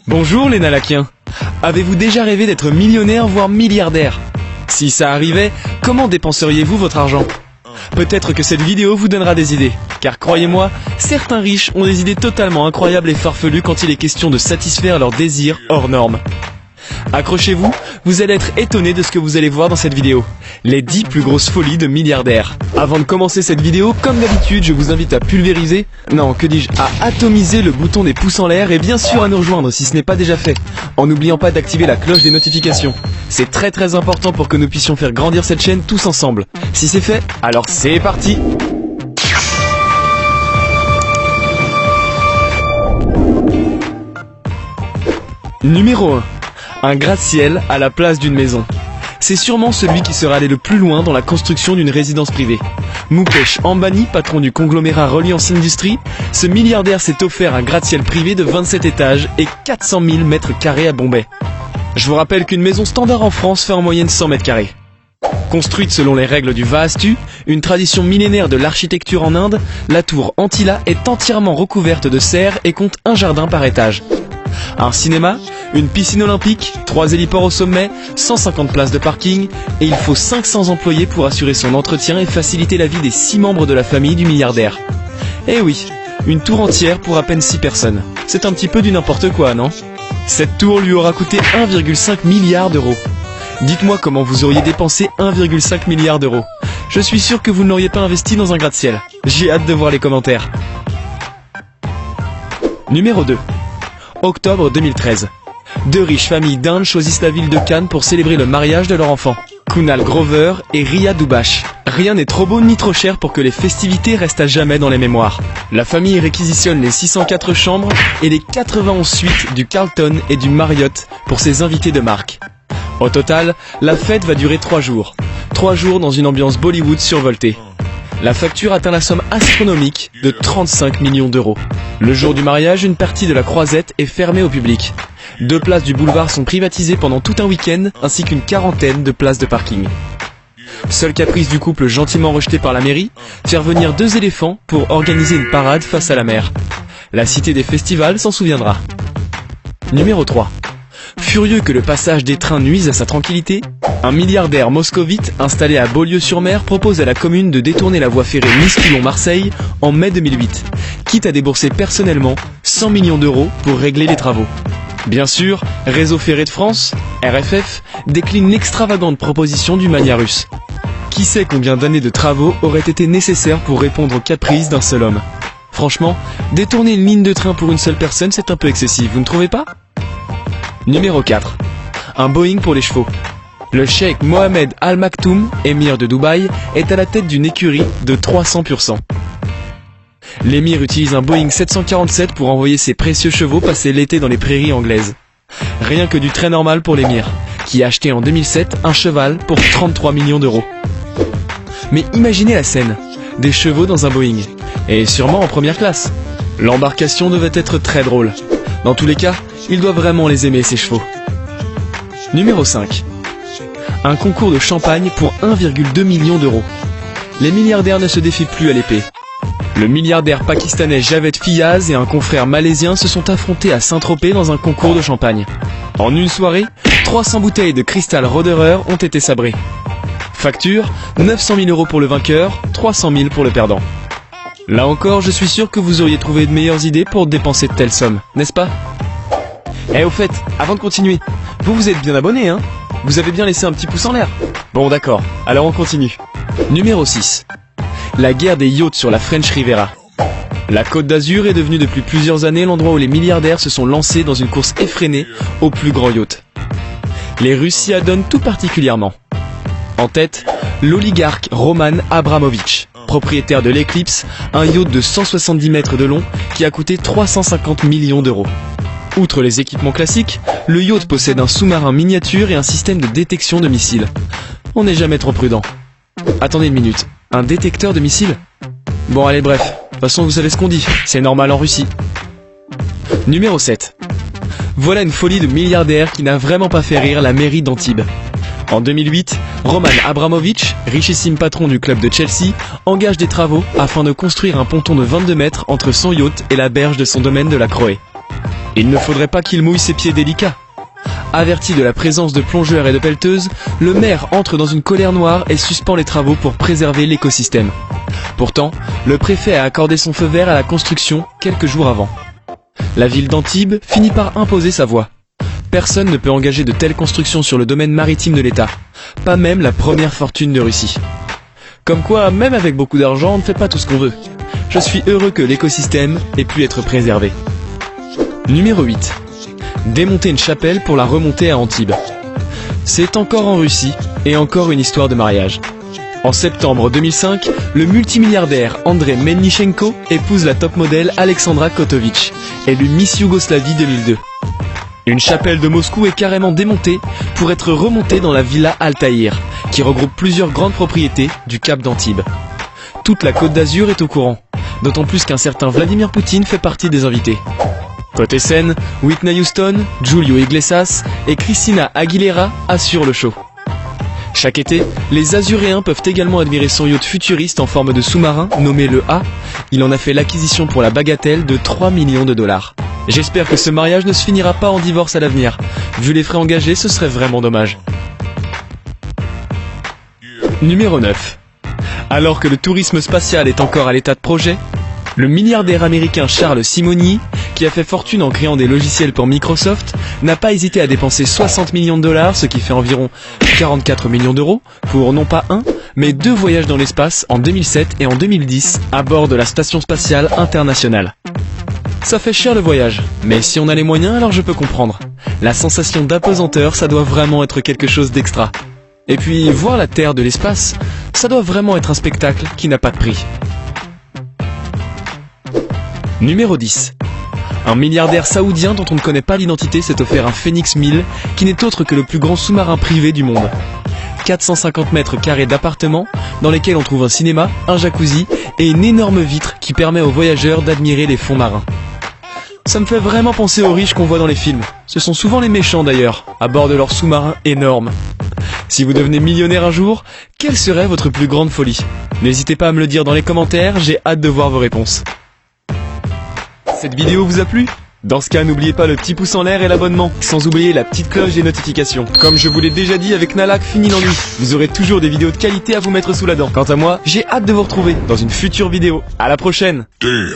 Bonjour les Nalakiens. Avez-vous déjà rêvé d'être millionnaire voire milliardaire? Si ça arrivait, comment dépenseriez-vous votre argent? Peut-être que cette vidéo vous donnera des idées, car croyez-moi, certains riches ont des idées totalement incroyables et farfelues quand il est question de satisfaire leurs désirs hors normes. Accrochez-vous, vous allez être étonnés de ce que vous allez voir dans cette vidéo. Les 10 plus grosses folies de milliardaires. Avant de commencer cette vidéo, comme d'habitude, je vous invite à pulvériser, non, que dis-je, à atomiser le bouton des pouces en l'air et bien sûr à nous rejoindre si ce n'est pas déjà fait, en n'oubliant pas d'activer la cloche des notifications. C'est très important pour que nous puissions faire grandir cette chaîne tous ensemble. Si c'est fait, alors c'est parti! Numéro 1. Un gratte-ciel à la place d'une maison. C'est sûrement celui qui sera allé le plus loin dans la construction d'une résidence privée. Mukesh Ambani, patron du conglomérat Reliance Industries, ce milliardaire s'est offert un gratte-ciel privé de 27 étages et 400 000 mètres carrés à Bombay. Je vous rappelle qu'une maison standard en France fait en moyenne 100 mètres carrés. Construite selon les règles du Vastu, une tradition millénaire de l'architecture en Inde, la tour Antila est entièrement recouverte de serre et compte un jardin par étage. Un cinéma, une piscine olympique, 3 héliports au sommet, 150 places de parking, et il faut 500 employés pour assurer son entretien et faciliter la vie des 6 membres de la famille du milliardaire. Eh oui, une tour entière pour à peine 6 personnes. C'est un petit peu du n'importe quoi, non? Cette tour lui aura coûté 1,5 milliard d'euros. Dites-moi comment vous auriez dépensé 1,5 milliard d'euros. Je suis sûr que vous ne l'auriez pas investi dans un gratte-ciel. J'ai hâte de voir les commentaires. Numéro 2. Octobre 2013. 2 riches familles d'Inde choisissent la ville de Cannes pour célébrer le mariage de leur enfant. Kunal Grover et Riya Dubhash. Rien n'est trop beau ni trop cher pour que les festivités restent à jamais dans les mémoires. La famille réquisitionne les 604 chambres et les 91 suites du Carlton et du Marriott pour ses invités de marque. Au total, la fête va durer 3 jours. 3 jours dans une ambiance Bollywood survoltée. La facture atteint la somme astronomique de 35 millions d'euros. Le jour du mariage, une partie de la croisette est fermée au public. 2 places du boulevard sont privatisées pendant tout un week-end, ainsi qu'une quarantaine de places de parking. Seul caprice du couple gentiment rejeté par la mairie, faire venir 2 éléphants pour organiser une parade face à la mer. La cité des festivals s'en souviendra. Numéro 3. Furieux que le passage des trains nuise à sa tranquillité, un milliardaire moscovite installé à Beaulieu-sur-Mer propose à la commune de détourner la voie ferrée Nice-Toulon-Marseille en mai 2008, quitte à débourser personnellement 100 millions d'euros pour régler les travaux. Bien sûr, Réseau Ferré de France, RFF, décline l'extravagante proposition du mania russe. Qui sait combien d'années de travaux auraient été nécessaires pour répondre aux caprices d'un seul homme? Franchement, détourner une ligne de train pour une seule personne, c'est un peu excessif, vous ne trouvez pas? Numéro 4. Un Boeing pour les chevaux. Le cheikh Mohamed Al Maktoum, émir de Dubaï, est à la tête d'une écurie de 300 pur sang. L'émir utilise un Boeing 747 pour envoyer ses précieux chevaux passer l'été dans les prairies anglaises. Rien que du très normal pour l'émir, qui a acheté en 2007 un cheval pour 33 millions d'euros. Mais imaginez la scène, des chevaux dans un Boeing, et sûrement en première classe. L'embarcation devait être très drôle. Dans tous les cas, il doit vraiment les aimer ces chevaux. Numéro 5. Un concours de champagne pour 1,2 million d'euros. Les milliardaires ne se défient plus à l'épée. Le milliardaire pakistanais Javed Fiyaz et un confrère malaisien se sont affrontés à Saint-Tropez dans un concours de champagne. En une soirée, 300 bouteilles de Crystal Roderer ont été sabrées. Facture, 900 000 euros pour le vainqueur, 300 000 pour le perdant. Là encore, je suis sûr que vous auriez trouvé de meilleures idées pour dépenser de telles sommes, n'est-ce pas? Eh au fait, avant de continuer, vous êtes bien abonné, hein? Vous avez bien laissé un petit pouce en l'air? Bon d'accord, alors on continue. Numéro 6. La guerre des yachts sur la French Riviera. La Côte d'Azur est devenue depuis plusieurs années l'endroit où les milliardaires se sont lancés dans une course effrénée au plus grand yacht. Les Russes s'y adonnent tout particulièrement. En tête, l'oligarque Roman Abramovich, propriétaire de l'Eclipse, un yacht de 170 mètres de long qui a coûté 350 millions d'euros. Outre les équipements classiques, le yacht possède un sous-marin miniature et un système de détection de missiles. On n'est jamais trop prudent. Attendez une minute, un détecteur de missiles? Bon allez bref, de toute façon vous savez ce qu'on dit, c'est normal en Russie. Numéro 7. Voilà une folie de milliardaire qui n'a vraiment pas fait rire la mairie d'Antibes. En 2008, Roman Abramovich, richissime patron du club de Chelsea, engage des travaux afin de construire un ponton de 22 mètres entre son yacht et la berge de son domaine de la Croé. Il ne faudrait pas qu'il mouille ses pieds délicats. Averti de la présence de plongeurs et de pelleteuses, le maire entre dans une colère noire et suspend les travaux pour préserver l'écosystème. Pourtant, le préfet a accordé son feu vert à la construction quelques jours avant. La ville d'Antibes finit par imposer sa voix. Personne ne peut engager de telles constructions sur le domaine maritime de l'État, pas même la première fortune de Russie. Comme quoi, même avec beaucoup d'argent, on ne fait pas tout ce qu'on veut. Je suis heureux que l'écosystème ait pu être préservé. Numéro 8. Démonter une chapelle pour la remonter à Antibes. C'est encore en Russie, et encore une histoire de mariage. En septembre 2005, le multimilliardaire Andrei Melnichenko épouse la top modèle Alexandra Kotovich, élue Miss Yougoslavie 2002. Une chapelle de Moscou est carrément démontée pour être remontée dans la villa Altaïr, qui regroupe plusieurs grandes propriétés du Cap d'Antibes. Toute la Côte d'Azur est au courant, d'autant plus qu'un certain Vladimir Poutine fait partie des invités. Côté scène, Whitney Houston, Julio Iglesias et Christina Aguilera assurent le show. Chaque été, les Azuréens peuvent également admirer son yacht futuriste en forme de sous-marin nommé le A. Il en a fait l'acquisition pour la bagatelle de 3 millions de dollars. J'espère que ce mariage ne se finira pas en divorce à l'avenir. Vu les frais engagés, ce serait vraiment dommage. Numéro 9. Alors que le tourisme spatial est encore à l'état de projet, le milliardaire américain Charles Simonyi, qui a fait fortune en créant des logiciels pour Microsoft, n'a pas hésité à dépenser 60 millions de dollars, ce qui fait environ 44 millions d'euros, pour non pas un, mais 2 voyages dans l'espace en 2007 et en 2010 à bord de la Station Spatiale Internationale. Ça fait cher le voyage, mais si on a les moyens, alors je peux comprendre. La sensation d'apesanteur, ça doit vraiment être quelque chose d'extra. Et puis, voir la Terre de l'espace, ça doit vraiment être un spectacle qui n'a pas de prix. Numéro 10. Un milliardaire saoudien dont on ne connaît pas l'identité s'est offert un Phoenix 1000, qui n'est autre que le plus grand sous-marin privé du monde. 450 mètres carrés d'appartements, dans lesquels on trouve un cinéma, un jacuzzi et une énorme vitre qui permet aux voyageurs d'admirer les fonds marins. Ça me fait vraiment penser aux riches qu'on voit dans les films. Ce sont souvent les méchants d'ailleurs, à bord de leurs sous-marins énormes. Si vous devenez millionnaire un jour, quelle serait votre plus grande folie? N'hésitez pas à me le dire dans les commentaires, j'ai hâte de voir vos réponses. Cette vidéo vous a plu? Dans ce cas, n'oubliez pas le petit pouce en l'air et l'abonnement, sans oublier la petite cloche des notifications. Comme je vous l'ai déjà dit avec Nalak, fini l'ennui. Vous aurez toujours des vidéos de qualité à vous mettre sous la dent. Quant à moi, j'ai hâte de vous retrouver dans une future vidéo. À la prochaine! Damn.